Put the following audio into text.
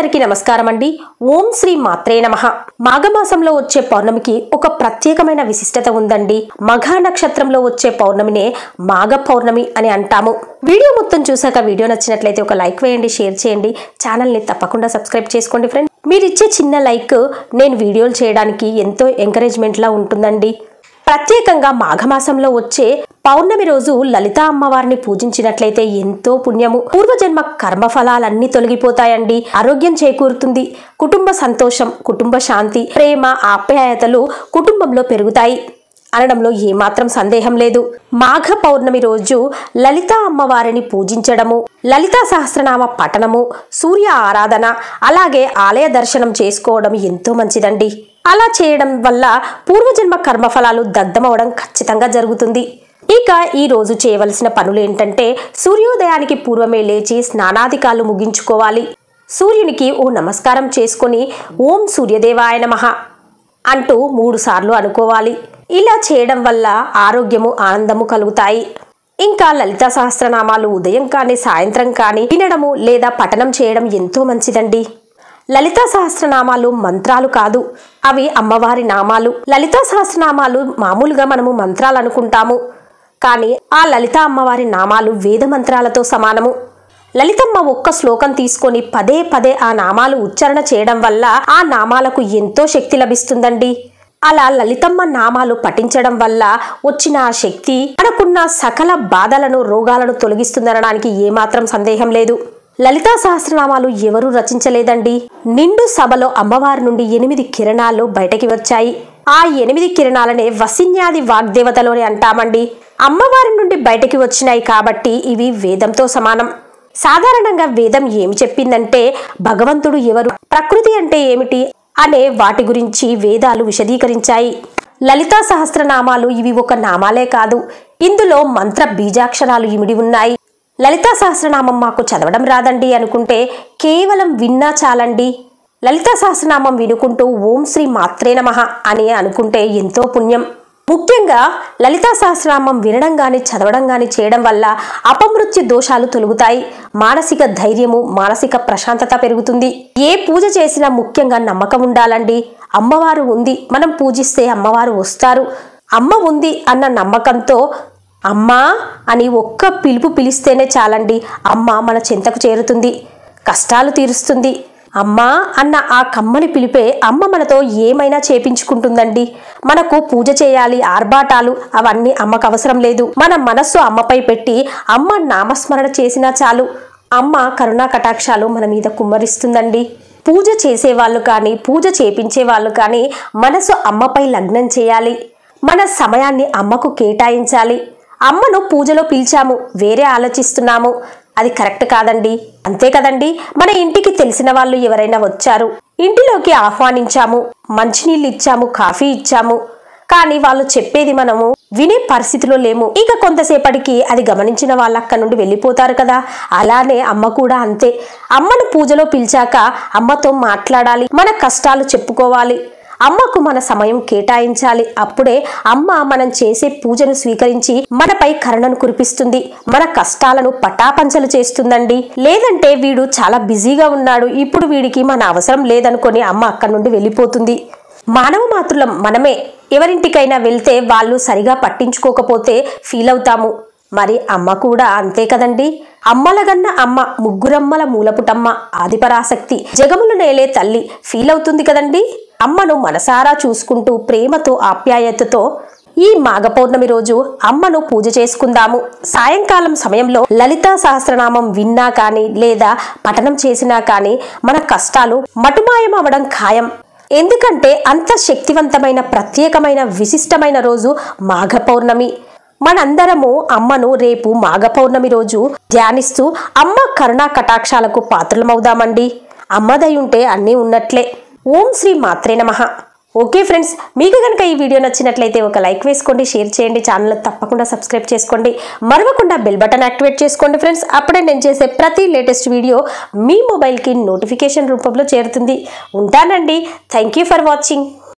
అందరికీ నమస్కారం అండి. ఓం శ్రీ మాత్రే నమః. మాఘమాసంలో వచ్చే పౌర్ణమికి ఒక ప్రత్యేకమైన విశిష్టత ఉందండి. మఘ నక్షత్రంలో వచ్చే పౌర్ణమినే మాఘ పౌర్ణమి అని అంటాము. వీడియో మొత్తం చూసాక వీడియో నచ్చినట్లయితే ఒక లైక్ వేయండి, షేర్ చేయండి, ఛానల్ ని తప్పకుండా సబ్స్క్రైబ్ చేసుకోండి ఫ్రెండ్స్. మీరిచ్చే చిన్న లైక్ నేను వీడియోలు చేయడానికి ఎంతో ఎంకరేజ్మెంట్ లా ఉంటుందండి. ప్రత్యేకంగా మాఘమాసంలో వచ్చే పౌర్ణమి రోజు లలితా అమ్మవారిని పూజించినట్లయితే ఎంతో పుణ్యము, పూర్వజన్మ కర్మఫలాలన్నీ తొలగిపోతాయండి. ఆరోగ్యం చేకూరుతుంది, కుటుంబ సంతోషం, కుటుంబ శాంతి, ప్రేమ, ఆప్యాయతలు కుటుంబంలో పెరుగుతాయి అనడంలో ఏమాత్రం సందేహం లేదు. మాఘ పౌర్ణమి రోజు లలితా అమ్మవారిని పూజించడము, లలితా సహస్రనామ పఠనము, సూర్య ఆరాధన, అలాగే ఆలయ దర్శనం చేసుకోవడం ఎంతో మంచిదండి. అలా చేయడం వల్ల పూర్వజన్మ కర్మఫలాలు దగ్ధమవడం ఖచ్చితంగా జరుగుతుంది. ఇక ఈ రోజు చేయవలసిన పనులు ఏంటంటే, సూర్యోదయానికి పూర్వమే లేచి స్నానాధికాలు ముగించుకోవాలి. సూర్యునికి ఓ నమస్కారం చేసుకొని ఓం సూర్యదేవాయ నమః అంటూ 3 సార్లు అనుకోవాలి. ఇలా చేయడం వల్ల ఆరోగ్యము, ఆనందము కలుగుతాయి. ఇంకా లలితా సహస్రనామాలు ఉదయం కానీ సాయంత్రం కానీ వినడము లేదా పఠనం చేయడం ఎంతో మంచిదండి. లలితా సహస్రనామాలు మంత్రాలు కాదు, అవి అమ్మవారి నామాలు. లలితా సహస్రనామాలు మామూలుగా మనము మంత్రాలు అనుకుంటాము, కానీ ఆ లలితా అమ్మవారి నామాలు వేద మంత్రాలతో సమానము. లలితమ్మ ఒక్క శ్లోకం తీసుకొని పదే పదే ఆ నామాలు ఉచ్చారణ చేయడం వల్ల ఆ నామాలకు ఎంతో శక్తి లభిస్తుందండి. అలా లలితమ్మ నామాలు పఠించడం వల్ల వచ్చిన ఆ శక్తి మనకున్న సకల బాధలను, రోగాలను తొలగిస్తుందనడానికి ఏమాత్రం సందేహం లేదు. లలితా సహస్రనామాలు ఎవరూ రచించలేదండి. నిండు సభలో అమ్మవారి నుండి 8 కిరణాలు బయటకి వచ్చాయి. ఆ 8 కిరణాలనే వసిన్యాది వాగ్దేవతలోనే అంటామండి. అమ్మవారి నుండి బయటకి వచ్చినాయి కాబట్టి ఇవి వేదంతో సమానం. సాధారణంగా వేదం ఏమి చెప్పిందంటే, భగవంతుడు ఎవరు, ప్రకృతి అంటే ఏమిటి అనే వాటి గురించి వేదాలు విశదీకరించాయి. లలితా సహస్రనామాలు ఇవి ఒక నామాలే కాదు, ఇందులో మంత్ర బీజాక్షరాలు ఇమిడి ఉన్నాయి. లలితా సహస్రనామం మాకు చదవడం రాదండి అనుకుంటే కేవలం విన్నా చాలండి. లలితా సహస్రనామం వినుకుంటూ ఓం శ్రీ మాత్రే నమః అని అనుకుంటే ఎంతో పుణ్యం. ముఖ్యంగా లలితా సహస్రనామం వినడం గాని చదవడం గాని చేయడం వల్ల అపమృత్యు దోషాలు తొలగుతాయి. మానసిక ధైర్యము, మానసిక ప్రశాంతత పెరుగుతుంది. ఏ పూజ చేసినా ముఖ్యంగా నమ్మకం ఉండాలండి. అమ్మవారు ఉంది, మనం పూజిస్తే అమ్మవారు వస్తారు. అమ్మ ఉంది అన్న నమ్మకంతో అమ్మా అని ఒక్క పిలుపు పిలిస్తేనే చాలండి, అమ్మ మన చెంతకు చేరుతుంది, కష్టాలు తీరుస్తుంది. అమ్మా అన్న ఆ కమ్మని పిలిపే అమ్మ మనతో ఏమైనా చేపించుకుంటుందండి. మనకు పూజ చేయాలి, ఆర్భాటాలు అవన్నీ అమ్మకు అవసరం లేదు. మన మనస్సు అమ్మపై పెట్టి అమ్మ నామస్మరణ చేసినా చాలు, అమ్మ కరుణా కటాక్షాలు మన మీద కుమ్మరిస్తుందండి. పూజ చేసేవాళ్ళు కానీ, పూజ చేపించే వాళ్ళు కానీ మనసు అమ్మపై లగ్నం చేయాలి. మన సమయాన్ని అమ్మకు కేటాయించాలి. అమ్మను పూజలో పిలిచాము, వేరే ఆలోచిస్తున్నాము, అది కరెక్ట్ కాదండి. అంతే కదండి, మన ఇంటికి తెలిసిన వాళ్ళు ఎవరైనా వచ్చారు, ఇంటిలోకి ఆహ్వానించాము, మంచినీళ్ళు ఇచ్చాము, కాఫీ ఇచ్చాము, కానీ వాళ్ళు చెప్పేది మనము వినే పరిస్థితిలో లేము. ఇక కొంతసేపటికి అది గమనించిన వాళ్ళు అక్కడి నుండి వెళ్ళిపోతారు కదా. అలానే అమ్మ కూడా అంతే. అమ్మను పూజలో పిలిచాక అమ్మతో మాట్లాడాలి, మన కష్టాలు చెప్పుకోవాలి, అమ్మకు మన సమయం కేటాయించాలి. అప్పుడే అమ్మ మనం చేసే పూజను స్వీకరించి మనపై కరుణను కురిపిస్తుంది, మన కష్టాలను పటాపంచలు చేస్తుందండి. లేదంటే వీడు చాలా బిజీగా ఉన్నాడు, ఇప్పుడు వీడికి మన అవసరం లేదనుకొని అమ్మ అక్కడి నుండి వెళ్ళిపోతుంది. మానవ మాతృలం మనమే. ఎవరింటికైనా వెళ్తే వాళ్ళు సరిగా పట్టించుకోకపోతే ఫీల్ అవుతాము. మరి అమ్మ కూడా అంతే కదండి. అమ్మలగన్న అమ్మ, ముగ్గురమ్మల మూలపుటమ్మ, ఆదిపరాశక్తి, జగములు నేలే తల్లి ఫీల్ అవుతుంది కదండి. అమ్మను మనసారా చూసుకుంటూ ప్రేమతో, ఆప్యాయతతో ఈ మాఘ పౌర్ణమి రోజు అమ్మను పూజ చేసుకుందాము. సాయంకాలం సమయంలో లలితా సహస్రనామం విన్నా కానీ లేదా పఠనం చేసినా కానీ మన కష్టాలు మటుమాయం అవడం ఖాయం. ఎందుకంటే అంత శక్తివంతమైన, ప్రత్యేకమైన, విశిష్టమైన రోజు మాఘ పౌర్ణమి. మనందరము అమ్మను రేపు మాఘ పౌర్ణమి రోజు ధ్యానిస్తూ అమ్మ కరుణా కటాక్షాలకు పాత్రలమవుదామండి. అమ్మదై ఉంటే అన్నీ ఉన్నట్లే. ఓం శ్రీ మాత్రే నమః. ఓకే ఫ్రెండ్స్, మీకు కనుక ఈ వీడియో నచ్చినట్లయితే ఒక లైక్ వేసుకోండి, షేర్ చేయండి, ఛానల్ తప్పకుండా సబ్స్క్రైబ్ చేసుకోండి, మరవకుండా బెల్ బటన్ యాక్టివేట్ చేసుకోండి ఫ్రెండ్స్. అప్పుడే నేను చేసే ప్రతి లేటెస్ట్ వీడియో మీ మొబైల్కి నోటిఫికేషన్ రూపంలో చేరుతుంది. ఉంటానండి. Thank you for watching.